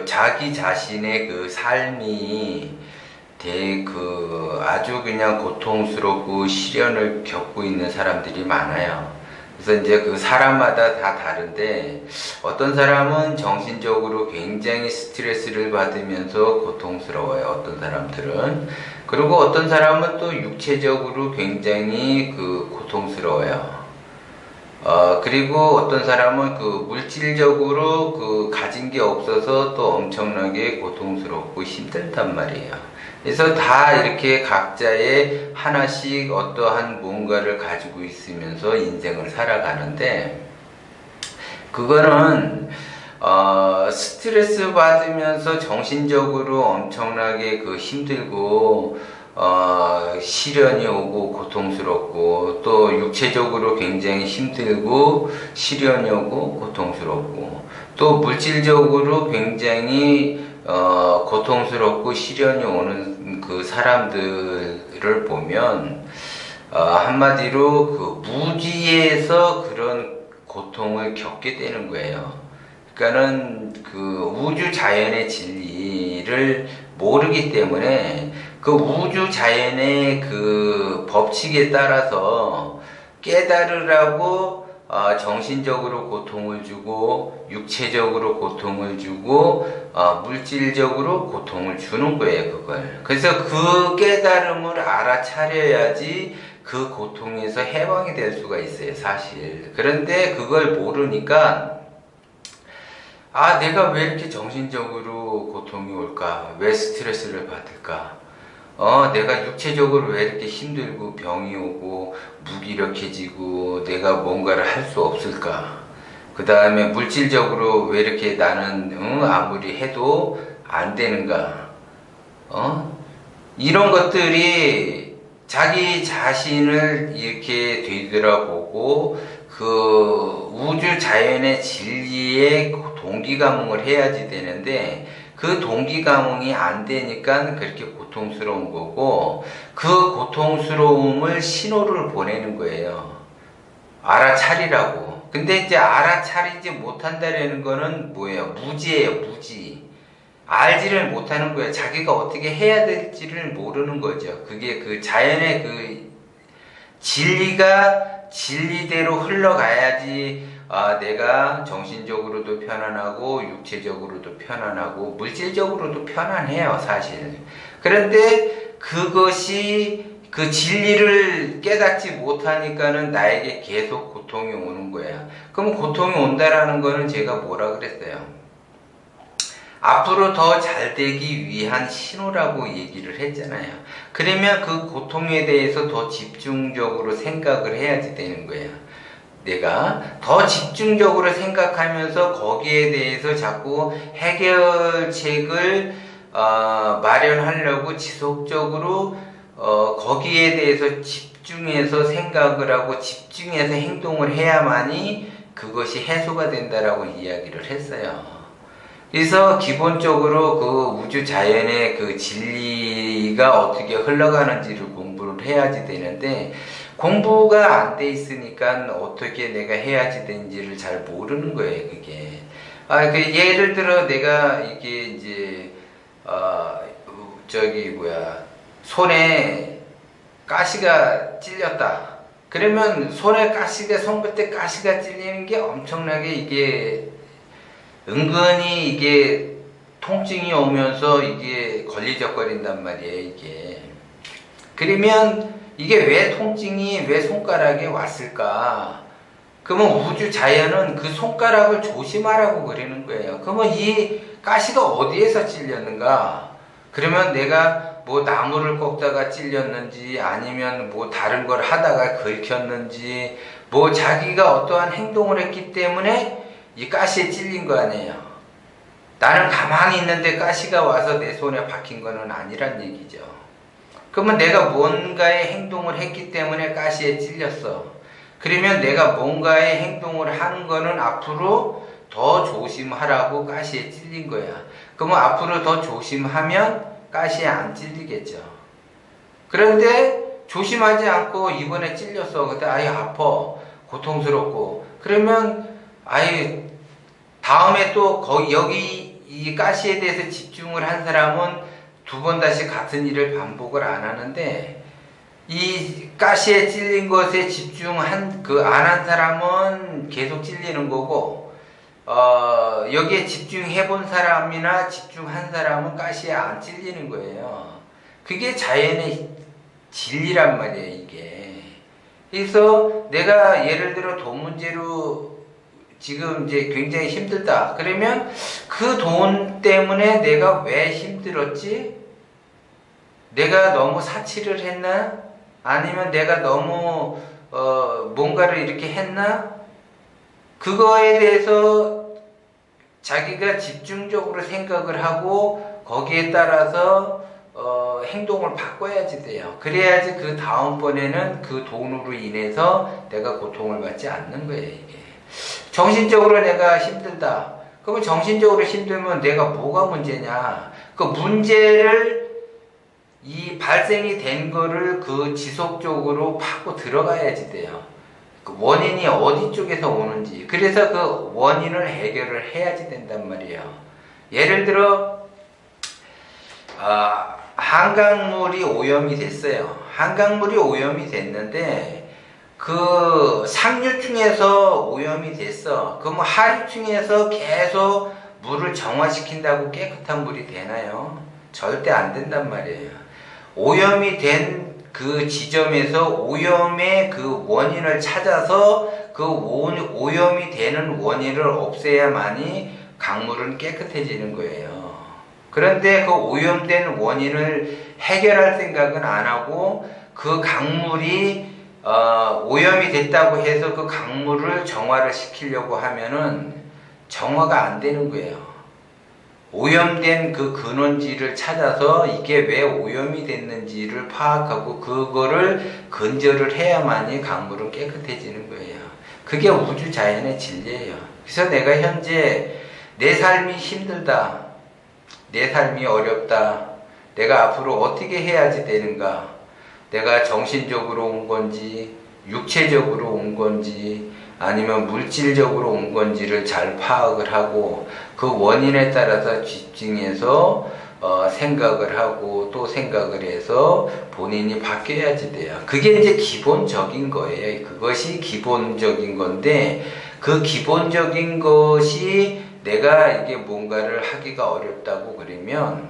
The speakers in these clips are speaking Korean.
자기 자신의 그 삶이 아주 그냥 고통스럽고 시련을 겪고 있는 사람들이 많아요. 그래서 이제 그 사람마다 다 다른데, 어떤 사람은 정신적으로 굉장히 스트레스를 받으면서 고통스러워요. 어떤 사람들은. 그리고 어떤 사람은 또 육체적으로 굉장히 고통스러워요. 그리고 어떤 사람은 물질적으로 가진 게 없어서 또 엄청나게 고통스럽고 힘들단 말이에요. 그래서 다 이렇게 각자의 하나씩 어떠한 뭔가를 가지고 있으면서 인생을 살아가는데, 그거는 스트레스 받으면서 정신적으로 엄청나게 힘들고 시련이 오고 고통스럽고, 또 육체적으로 굉장히 힘들고 시련이 오고 고통스럽고, 또 물질적으로 굉장히 고통스럽고 시련이 오는 그 사람들을 보면, 한마디로 무지에서 그런 고통을 겪게 되는 거예요. 그러니까는 우주 자연의 진리를 모르기 때문에 우주 자연의 법칙에 따라서 깨달으라고 정신적으로 고통을 주고, 육체적으로 고통을 주고, 물질적으로 고통을 주는 거예요, 그걸. 그래서 그 깨달음을 알아차려야지 그 고통에서 해방이 될 수가 있어요, 사실. 그런데 그걸 모르니까, 내가 왜 이렇게 정신적으로 고통이 올까? 왜 스트레스를 받을까? 내가 육체적으로 왜 이렇게 힘들고 병이 오고 무기력해지고 내가 뭔가를 할 수 없을까? 그 다음에 물질적으로 왜 이렇게 나는 아무리 해도 안 되는가? 이런 것들이 자기 자신을 이렇게 되돌아보고 우주 자연의 진리에 동기감흥을 해야지 되는데, 그 동기감흥이 안 되니까 그렇게 고통스러운 거고, 그 고통스러움을 신호를 보내는 거예요. 알아차리라고. 근데 이제 알아차리지 못한다라는 거는 뭐예요? 무지예요, 무지. 알지를 못하는 거예요. 자기가 어떻게 해야 될지를 모르는 거죠. 그게 자연의 진리가 진리대로 흘러가야지 내가 정신적으로도 편안하고 육체적으로도 편안하고 물질적으로도 편안해요, 사실. 그런데 그것이 진리를 깨닫지 못하니까는 나에게 계속 고통이 오는 거야. 그럼 고통이 온다라는 거는 제가 뭐라 그랬어요? 앞으로 더 잘 되기 위한 신호라고 얘기를 했잖아요. 그러면 그 고통에 대해서 더 집중적으로 생각을 해야지 되는 거예요. 내가 더 집중적으로 생각하면서 거기에 대해서 자꾸 해결책을 마련하려고 지속적으로 거기에 대해서 집중해서 생각을 하고 집중해서 행동을 해야만이 그것이 해소가 된다라고 이야기를 했어요. 그래서 기본적으로 우주 자연의 진리가 어떻게 흘러가는지를 공부를 해야지 되는데, 공부가 안 돼 있으니까 어떻게 내가 해야지 되는지를 잘 모르는 거예요, 그게. 예를 들어 내가 이게 이제, 손에 가시가 찔렸다. 그러면 손끝에 가시가 찔리는 게 엄청나게 이게 은근히 이게 통증이 오면서 이게 걸리적거린단 말이에요, 이게. 그러면 이게 왜 손가락에 왔을까? 그러면 우주 자연은 그 손가락을 조심하라고 그러는 거예요. 그러면 이 가시가 어디에서 찔렸는가? 그러면 내가 뭐 나무를 꺾다가 찔렸는지, 아니면 뭐 다른 걸 하다가 긁혔는지, 뭐 자기가 어떠한 행동을 했기 때문에 이 가시에 찔린 거 아니에요. 나는 가만히 있는데 가시가 와서 내 손에 박힌 거는 아니란 얘기죠. 그러면 내가 뭔가의 행동을 했기 때문에 가시에 찔렸어. 그러면 내가 뭔가의 행동을 하는 거는 앞으로 더 조심하라고 가시에 찔린 거야. 그러면 앞으로 더 조심하면 가시에 안 찔리겠죠. 그런데 조심하지 않고 이번에 찔렸어. 근데 아파. 고통스럽고. 그러면 다음에 또 여기 이 가시에 대해서 집중을 한 사람은 두 번 다시 같은 일을 반복을 안 하는데, 이 가시에 찔린 것에 집중한 안 한 사람은 계속 찔리는 거고, 여기에 집중해 본 사람이나 집중한 사람은 가시에 안 찔리는 거예요. 그게 자연의 진리란 말이에요, 이게. 그래서 내가 예를 들어 돈 문제로 지금 이제 굉장히 힘들다. 그러면 그 돈 때문에 내가 왜 힘들었지? 내가 너무 사치를 했나? 아니면 내가 너무 뭔가를 이렇게 했나? 그거에 대해서 자기가 집중적으로 생각을 하고 거기에 따라서 행동을 바꿔야지 돼요. 그래야지 그 다음번에는 그 돈으로 인해서 내가 고통을 받지 않는 거예요, 이게. 정신적으로 내가 힘들다. 그러면 정신적으로 힘들면 내가 뭐가 문제냐? 그 문제를 이 발생이 된 거를 그 지속적으로 파고 들어가야지 돼요. 그 원인이 어디 쪽에서 오는지. 그래서 그 원인을 해결을 해야지 된단 말이에요. 예를 들어 한강물이 오염이 됐어요. 한강물이 오염이 됐는데 그 상류층에서 오염이 됐어. 그럼 하류층에서 계속 물을 정화시킨다고 깨끗한 물이 되나요? 절대 안 된단 말이에요. 오염이 된 그 지점에서 오염의 그 원인을 찾아서 그 오염이 되는 원인을 없애야만이 강물은 깨끗해지는 거예요. 그런데 그 오염된 원인을 해결할 생각은 안 하고 그 강물이 오염이 됐다고 해서 그 강물을 정화를 시키려고 하면은 정화가 안 되는 거예요. 오염된 그 근원지를 찾아서 이게 왜 오염이 됐는지를 파악하고 그거를 건조를 해야만이 강물은 깨끗해지는 거예요. 그게 우주 자연의 진리예요. 그래서 내가 현재 내 삶이 힘들다, 내 삶이 어렵다, 내가 앞으로 어떻게 해야지 되는가, 내가 정신적으로 온 건지 육체적으로 온 건지 아니면 물질적으로 온 건지를 잘 파악을 하고 그 원인에 따라서 집중해서 생각을 하고 또 생각을 해서 본인이 바뀌어야지 돼요. 그게 이제 기본적인 거예요. 그것이 기본적인 건데 그 기본적인 것이 내가 이게 뭔가를 하기가 어렵다고 그러면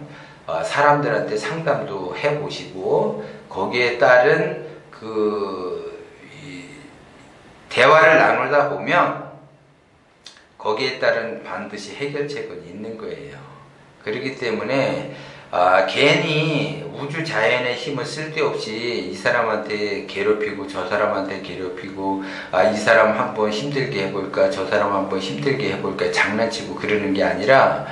사람들한테 상담도 해보시고 거기에 따른 대화를 나누다 보면 거기에 따른 반드시 해결책은 있는 거예요. 그렇기 때문에 괜히 우주 자연의 힘을 쓸데없이 이 사람한테 괴롭히고 저 사람한테 괴롭히고 이 사람 한번 힘들게 해볼까 저 사람 한번 힘들게 해볼까 장난치고 그러는 게 아니라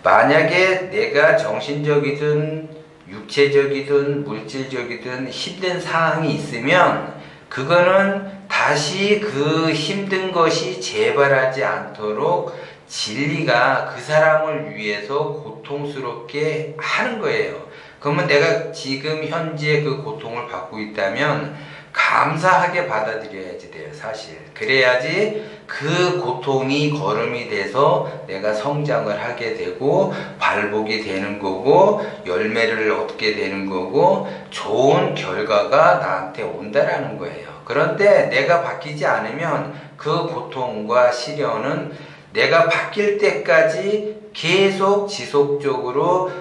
만약에 내가 정신적이든 육체적이든 물질적이든 힘든 상황이 있으면 그거는 다시 그 힘든 것이 재발하지 않도록 진리가 그 사람을 위해서 고통스럽게 하는 거예요. 그러면 내가 지금 현재 그 고통을 받고 있다면 감사하게 받아들여야지 돼요, 사실. 그래야지 그 고통이 거름이 돼서 내가 성장을 하게 되고 발복이 되는 거고 열매를 얻게 되는 거고 좋은 결과가 나한테 온다라는 거예요. 그런데 내가 바뀌지 않으면 그 고통과 시련은 내가 바뀔 때까지 계속 지속적으로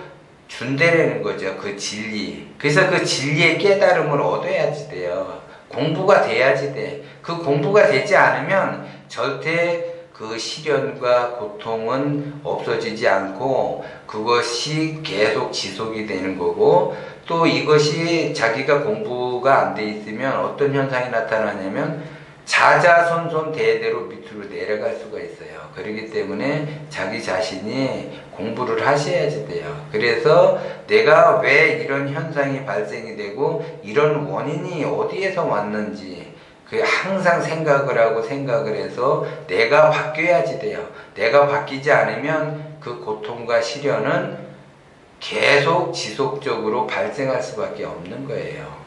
준대라는 거죠. 그 진리. 그래서 그 진리의 깨달음을 얻어야지 돼요. 공부가 돼야지 돼. 그 공부가 되지 않으면 절대 그 시련과 고통은 없어지지 않고 그것이 계속 지속이 되는 거고 또 이것이 자기가 공부가 안 돼 있으면 어떤 현상이 나타나냐면 자자손손 대대로 밑으로 내려갈 수가 있어요. 그렇기 때문에 자기 자신이 공부를 하셔야지 돼요. 그래서 내가 왜 이런 현상이 발생이 되고 이런 원인이 어디에서 왔는지 그 항상 생각을 하고 생각을 해서 내가 바뀌어야지 돼요. 내가 바뀌지 않으면 그 고통과 시련은 계속 지속적으로 발생할 수밖에 없는 거예요.